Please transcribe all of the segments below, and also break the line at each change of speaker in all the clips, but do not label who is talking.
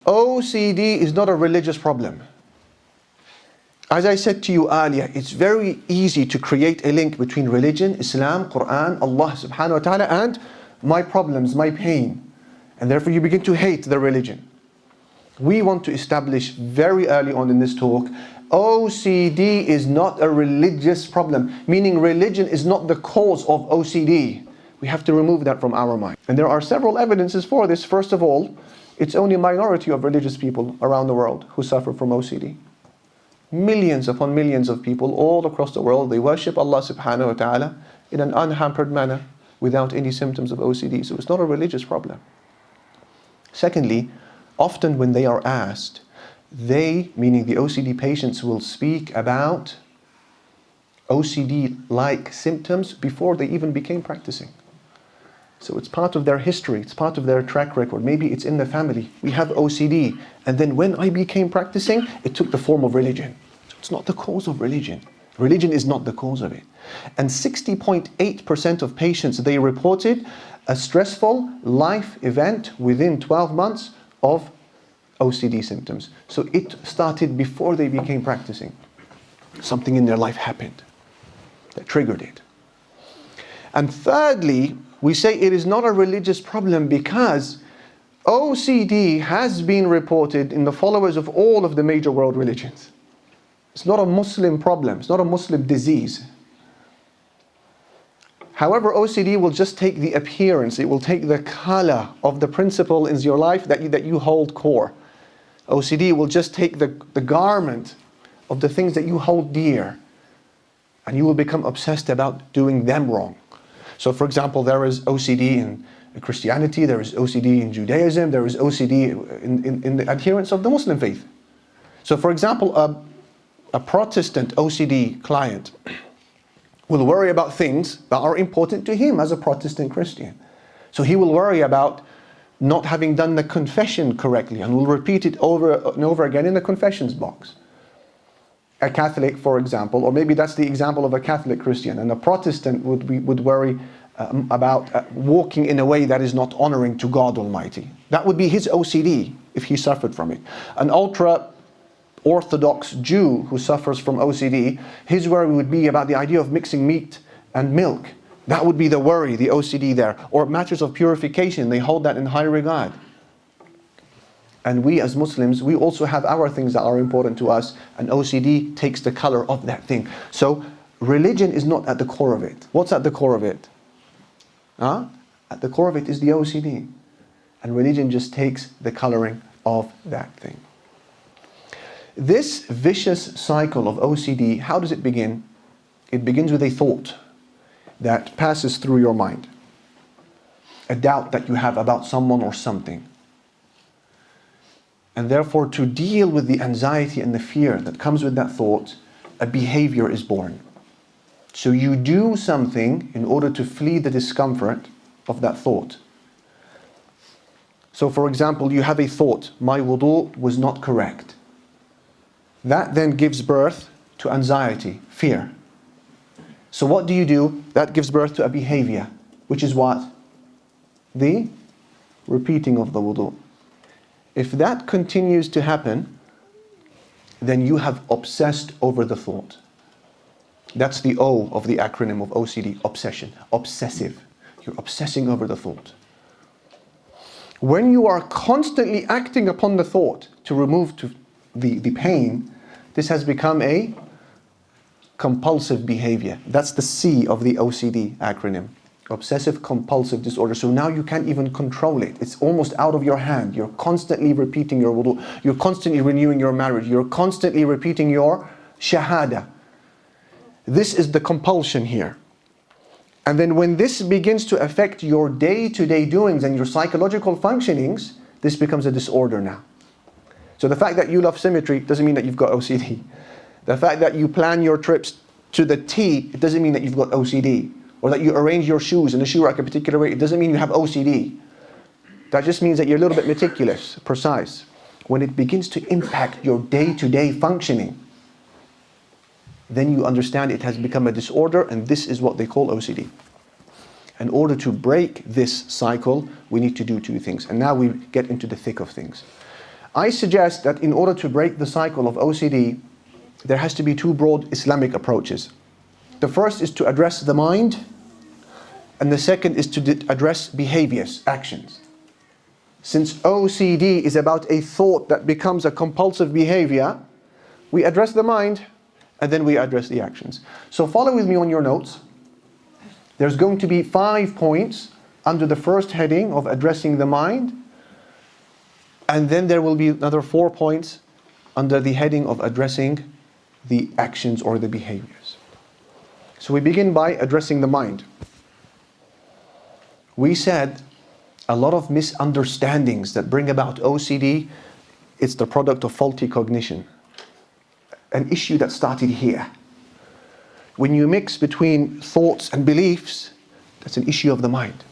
OCD is not a religious problem. As I said to you earlier, it's very easy to create a link between religion, Islam, Quran, Allah subhanahu wa ta'ala, and my problems, my pain. And therefore you begin to hate the religion. We want to establish very early on in this talk, OCD is not a religious problem, meaning religion is not the cause of OCD. We have to remove that from our mind. And there are several evidences for this. First of all, it's only a minority of religious people around the world who suffer from OCD. Millions upon millions of people all across the world, they worship Allah subhanahu wa ta'ala in an unhampered manner without any symptoms of OCD. So it's not a religious problem. Secondly, often when they are asked, they, meaning the OCD patients, will speak about OCD-like symptoms before they even became practicing. So it's part of their history, it's part of their track record. Maybe it's in the family. We have OCD. And then when I became practicing, it took the form of religion. So it's not the cause of religion. Religion is not the cause of it. And 60.8% of patients, they reported a stressful life event within 12 months of OCD symptoms. So it started before they became practicing. Something in their life happened that triggered it. And thirdly, we say it is not a religious problem because OCD has been reported in the followers of all of the major world religions. It's not a Muslim problem, it's not a Muslim disease. However, OCD will just take the appearance, it will take the color of the principle in your life that you hold core. OCD will just take the garment of the things that you hold dear, and you will become obsessed about doing them wrong. So for example, there is OCD in Christianity, there is OCD in Judaism, there is OCD in the adherence of the Muslim faith. So for example, a Protestant OCD client will worry about things that are important to him as a Protestant Christian. So he will worry about not having done the confession correctly and will repeat it over and over again in the confessions box. A Catholic, for example, or maybe that's the example of a Catholic Christian, and a Protestant would worry about walking in a way that is not honoring to God Almighty. That would be his OCD if he suffered from it. An ultra-Orthodox Jew who suffers from OCD, his worry would be about the idea of mixing meat and milk. That would be the worry, the OCD there. Or matters of purification, they hold that in high regard. And we as Muslims, we also have our things that are important to us, and OCD takes the color of that thing. So religion is not at the core of it. What's at the core of it? At the core of it is the OCD. And religion just takes the coloring of that thing. This vicious cycle of OCD, how does it begin? It begins with a thought that passes through your mind. A doubt that you have about someone or something. And therefore, to deal with the anxiety and the fear that comes with that thought, a behavior is born. So you do something in order to flee the discomfort of that thought. So for example, you have a thought, my wudu was not correct. That then gives birth to anxiety, fear. So what do? That gives birth to a behavior, which is what? The repeating of the wudu. If that continues to happen, then you have obsessed over the thought. That's the O of the acronym of OCD, obsession, obsessive. You're obsessing over the thought. When you are constantly acting upon the thought to remove the pain, this has become a compulsive behavior. That's the C of the OCD acronym. Obsessive-Compulsive Disorder. So now you can't even control it. It's almost out of your hand. You're constantly repeating your wudu. You're constantly renewing your marriage. You're constantly repeating your shahada. This is the compulsion here. And then when this begins to affect your day-to-day doings and your psychological functionings, this becomes a disorder now. So the fact that you love symmetry doesn't mean that you've got OCD. The fact that you plan your trips to the T, it doesn't mean that you've got OCD. Or that you arrange your shoes in a shoe rack a particular way, it doesn't mean you have OCD. That just means that you're a little bit meticulous, precise. When it begins to impact your day-to-day functioning, then you understand it has become a disorder, and this is what they call OCD. In order to break this cycle, we need to do two things. And now we get into the thick of things. I suggest that in order to break the cycle of OCD, there has to be two broad Islamic approaches. The first is to address the mind, and the second is to address behaviors, actions. Since OCD is about a thought that becomes a compulsive behavior, we address the mind and then we address the actions. So follow with me on your notes. There's going to be 5 points under the first heading of addressing the mind, and then there will be another 4 points under the heading of addressing the actions or the behaviors. So we begin by addressing the mind. We said a lot of misunderstandings that bring about OCD, it's the product of faulty cognition. An issue that started here. When you mix between thoughts and beliefs, that's an issue of the mind.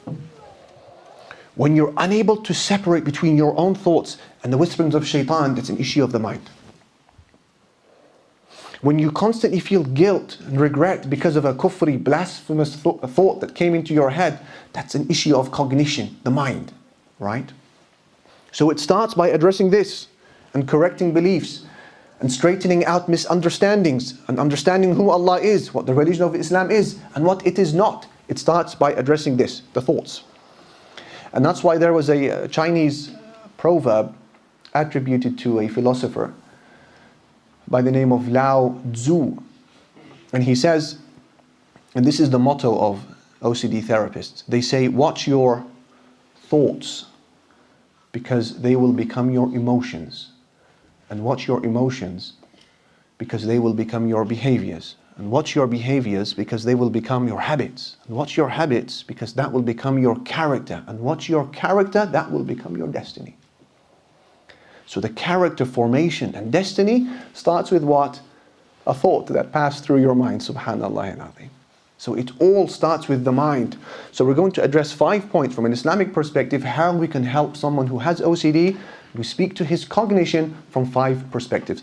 When you're unable to separate between your own thoughts and the whisperings of shaitan, that's an issue of the mind. When you constantly feel guilt and regret because of a kufri, blasphemous thought that came into your head, that's an issue of cognition, the mind, right? So it starts by addressing this and correcting beliefs and straightening out misunderstandings and understanding who Allah is, what the religion of Islam is and what it is not. It starts by addressing this, the thoughts. And that's why there was a Chinese proverb attributed to a philosopher by the name of Lao Tzu. And he says, and this is the motto of OCD therapists, they say, watch your thoughts because they will become your emotions. And watch your emotions because they will become your behaviors. And watch your behaviors because they will become your habits. And watch your habits because that will become your character. And watch your character, that will become your destiny. So the character formation and destiny starts with what? A thought that passed through your mind, subhanallah al-azim. So it all starts with the mind. So we're going to address 5 points from an Islamic perspective, how we can help someone who has OCD. We speak to his cognition from 5 perspectives.